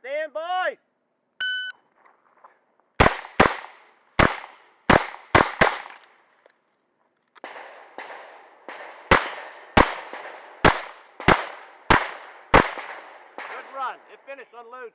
Stand by! Good run. It finished. Unload.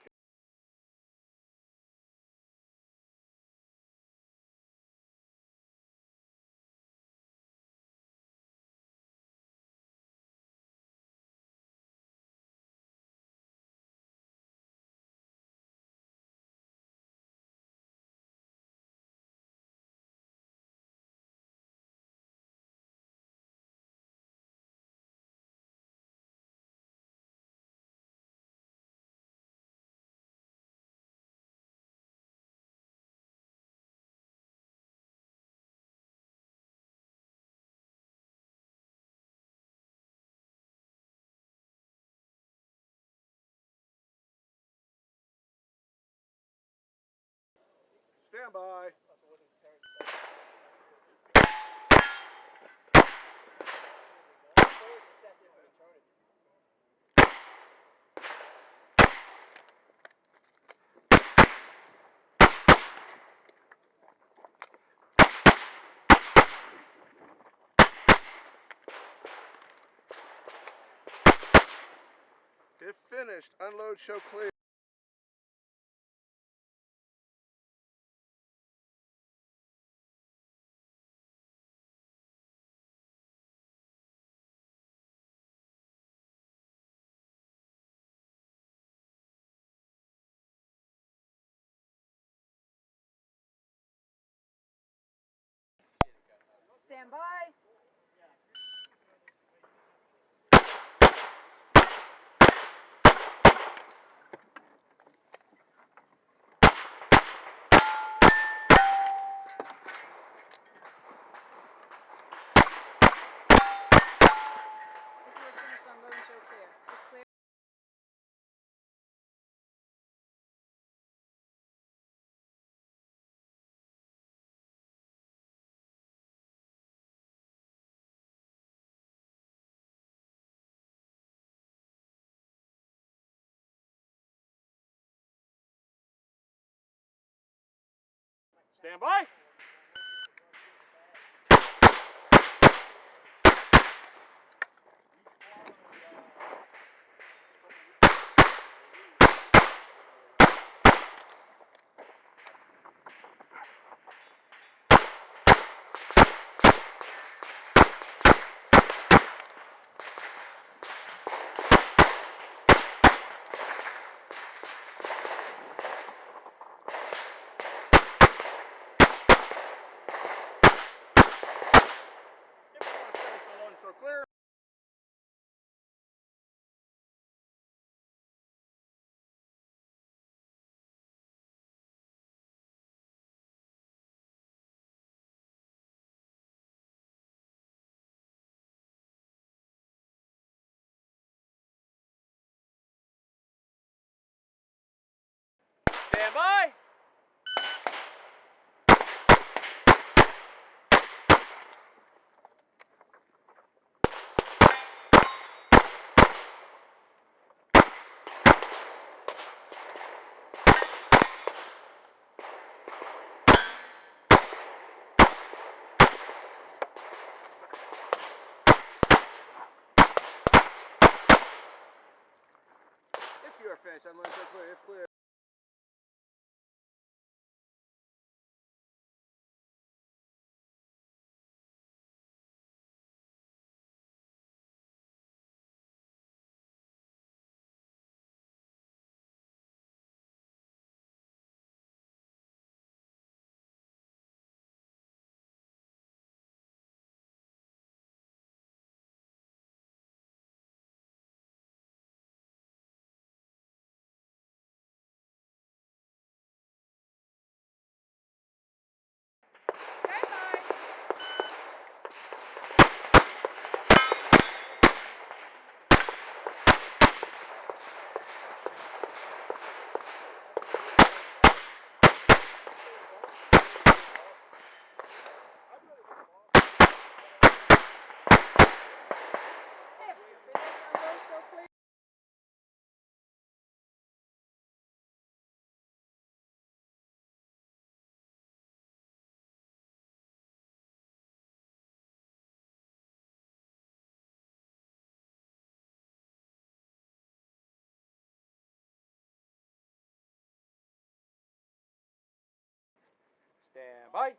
Stand by. It finished. Unload, show clear. Stand by. Finished, unload, and show clear. It's clear. Stand by. Unload, show clear. Stand by. If you are finished, unload, show clear. It's clear. Stand by.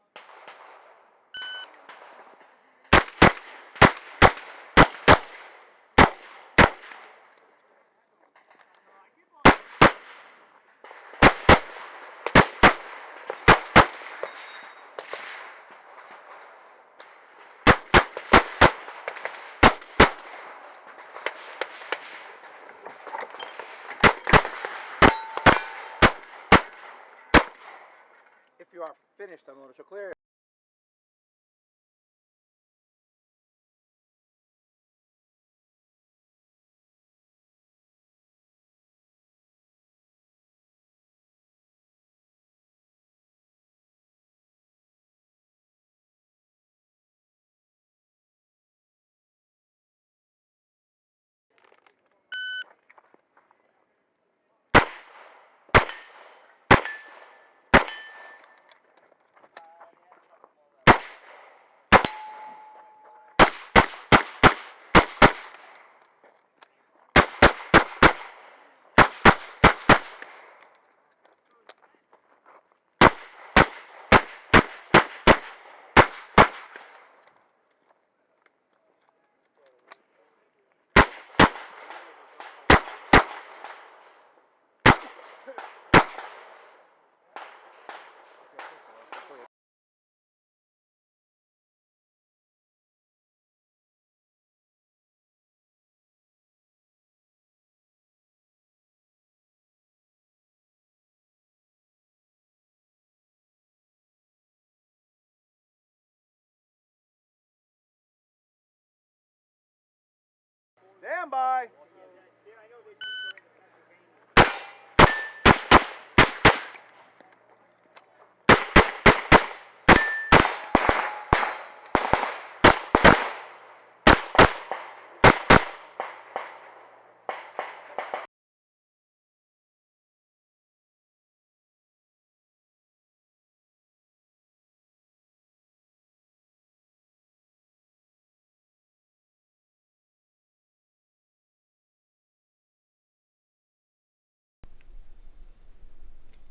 If you are finished, I'm going to show clear. Stand by.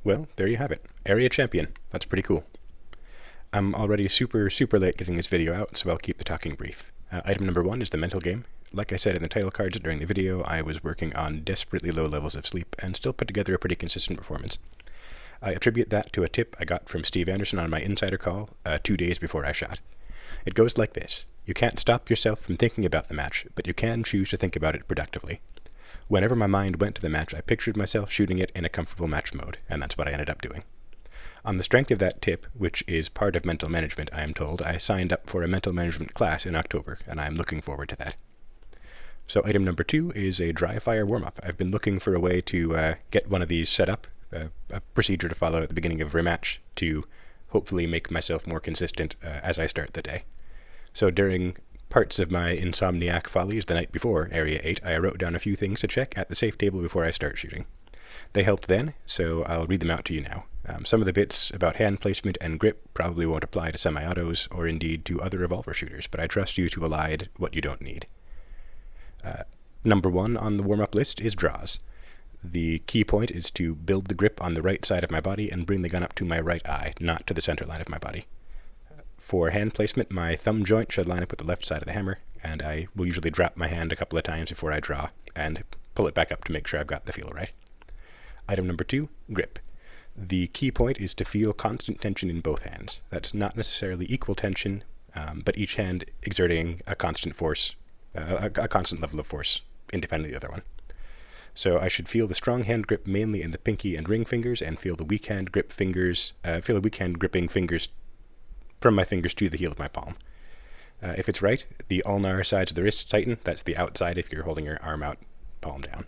Well, there you have it. Area champion. That's pretty cool. I'm already super late getting this video out, so I'll keep the talking brief. Item number 1 is the mental game. Like I said in the title cards during the video, I was working on desperately low levels of sleep and still put together a pretty consistent performance. I attribute that to a tip I got from Steve Anderson on my insider call 2 days before I shot. It goes like this. You can't stop yourself from thinking about the match, but you can choose to think about it productively. Whenever my mind went to the match, I pictured myself shooting it in a comfortable match mode, and that's what I ended up doing. On the strength of that tip, which is part of mental management, I am told, I signed up for a mental management class in October, and I am looking forward to that. So item number 2 is a dry fire warm-up. I've been looking for a way to get one of these set up, a procedure to follow at the beginning of every match to hopefully make myself more consistent as I start the day. So during parts of my insomniac follies the night before Area 8, I wrote down a few things to check at the safe table before I start shooting. They helped then, so I'll read them out to you now. Some of the bits about hand placement and grip probably won't apply to semi-autos or indeed to other revolver shooters, but I trust you to elide what you don't need. Number 1 on the warm-up list is draws. The key point is to build the grip on the right side of my body and bring the gun up to my right eye, not to the center line of my body. For hand placement, my thumb joint should line up with the left side of the hammer, and I will usually drop my hand a couple of times before I draw, and pull it back up to make sure I've got the feel right. Item number 2, grip. The key point is to feel constant tension in both hands. That's not necessarily equal tension, but each hand exerting a constant force, a constant level of force independent of the other one. So I should feel the strong hand grip mainly in the pinky and ring fingers, and feel the weak hand gripping fingers from my fingers to the heel of my palm. If it's right, the ulnar sides of the wrists tighten. That's the outside if you're holding your arm out, palm down.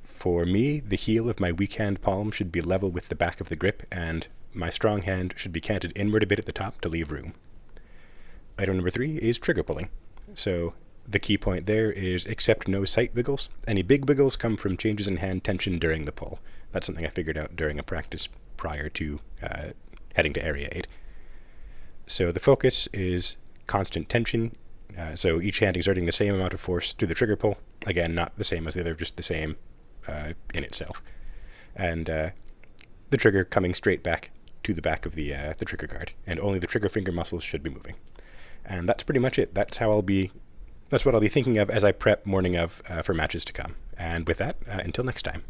For me, the heel of my weak hand palm should be level with the back of the grip, and my strong hand should be canted inward a bit at the top to leave room. Item number 3 is trigger pulling. So the key point there is accept no sight wiggles. Any big wiggles come from changes in hand tension during the pull. That's something I figured out during a practice prior to heading to Area 8. So the focus is constant tension, so each hand exerting the same amount of force to the trigger pull. Again, not the same as the other, just the same in itself. And the trigger coming straight back to the back of the trigger guard, and only the trigger finger muscles should be moving. And that's pretty much it. That's what I'll be thinking of as I prep morning of for matches to come. And with that, until next time.